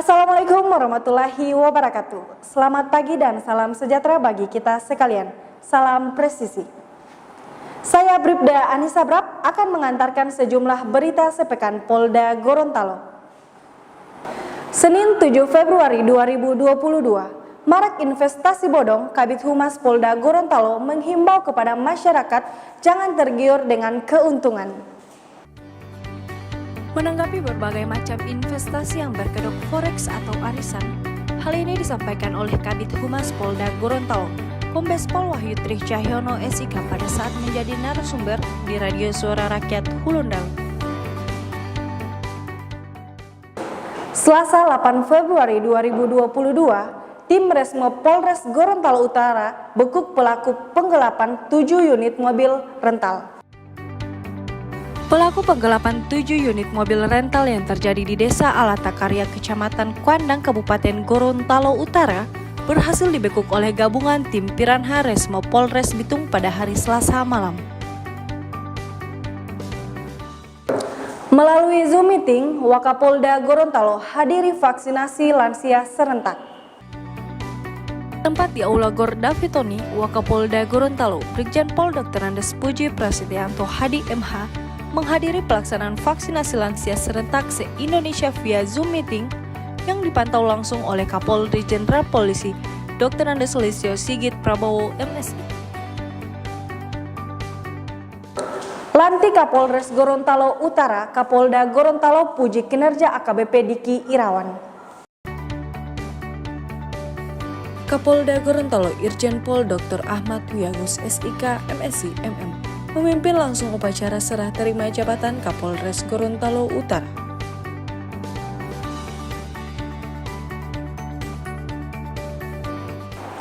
Assalamualaikum warahmatullahi wabarakatuh. Selamat pagi dan salam sejahtera bagi kita sekalian. Salam presisi. Saya Bribda Anissa Brab akan mengantarkan sejumlah berita sepekan Polda Gorontalo. Senin 7 Februari 2022, marak investasi bodong. Kabid Humas Polda Gorontalo menghimbau kepada masyarakat jangan tergiur dengan keuntungan. Menanggapi berbagai macam investasi yang berkedok forex atau arisan, hal ini disampaikan oleh Kabid Humas Polda Gorontalo, Kombes Pol Wahyu Tri Cahyono SIK pada saat menjadi narasumber di Radio Suara Rakyat Hulundalu. Selasa 8 Februari 2022, tim Resmo Polres Gorontalo Utara bekuk pelaku penggelapan 7 unit mobil rental. Pelaku penggelapan 7 unit mobil rental yang terjadi di Desa Alatakarya, Kecamatan Kuandang, Kabupaten Gorontalo Utara berhasil dibekuk oleh gabungan tim Piranha Resmo Polres Bitung pada hari Selasa malam. Melalui Zoom meeting, Wakapolda Gorontalo hadiri vaksinasi lansia serentak. Tempat di Aula Gor Davitoni, Wakapolda Gorontalo, Brigjen Pol Dr. Andes Puji Prasetyanto Hadi MH menghadiri pelaksanaan vaksinasi lansia serentak se-Indonesia via Zoom meeting yang dipantau langsung oleh Kapolri Jenderal Polisi Dr. Andes Listio Sigit Prabowo MSI. Lantik Kapolres Gorontalo Utara, Kapolda Gorontalo puji kinerja AKBP Diki Irawan. Kapolda Gorontalo Irjen Pol Dr. Ahmad Wiyagus SIK MSI MM memimpin langsung upacara serah terima jabatan Kapolres Gorontalo Utara.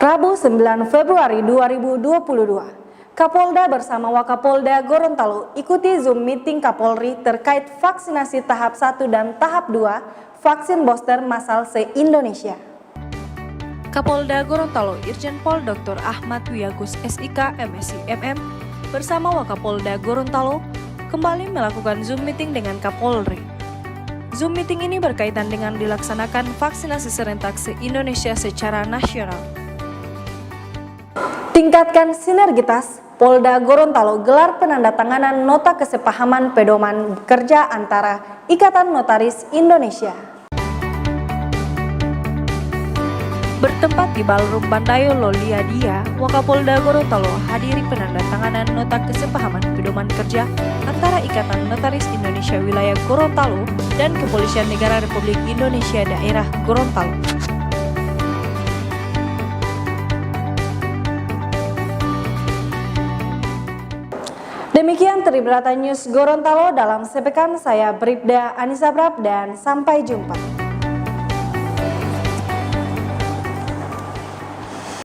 Rabu 9 Februari 2022, Kapolda bersama Wakapolda Gorontalo ikuti Zoom meeting Kapolri terkait vaksinasi tahap 1 dan tahap 2 vaksin booster massal se-Indonesia. Kapolda Gorontalo Irjen Pol Dr. Ahmad Wiyagus SIK MSI MM bersama Wakapolda Gorontalo kembali melakukan Zoom meeting dengan Kapolri. Zoom meeting ini berkaitan dengan dilaksanakan vaksinasi serentak se-Indonesia secara nasional. Tingkatkan sinergitas, Polda Gorontalo gelar penandatanganan nota kesepahaman pedoman kerja antara Ikatan Notaris Indonesia. Bertempat di Ballroom Bandayo Loliadia, Wakapolda Gorontalo hadiri penandatanganan nota kesepahaman pedoman kerja antara Ikatan Notaris Indonesia Wilayah Gorontalo dan Kepolisian Negara Republik Indonesia Daerah Gorontalo. Demikian Tribrata News Gorontalo dalam sepekan. Saya Bribda Anissa Brab dan sampai jumpa.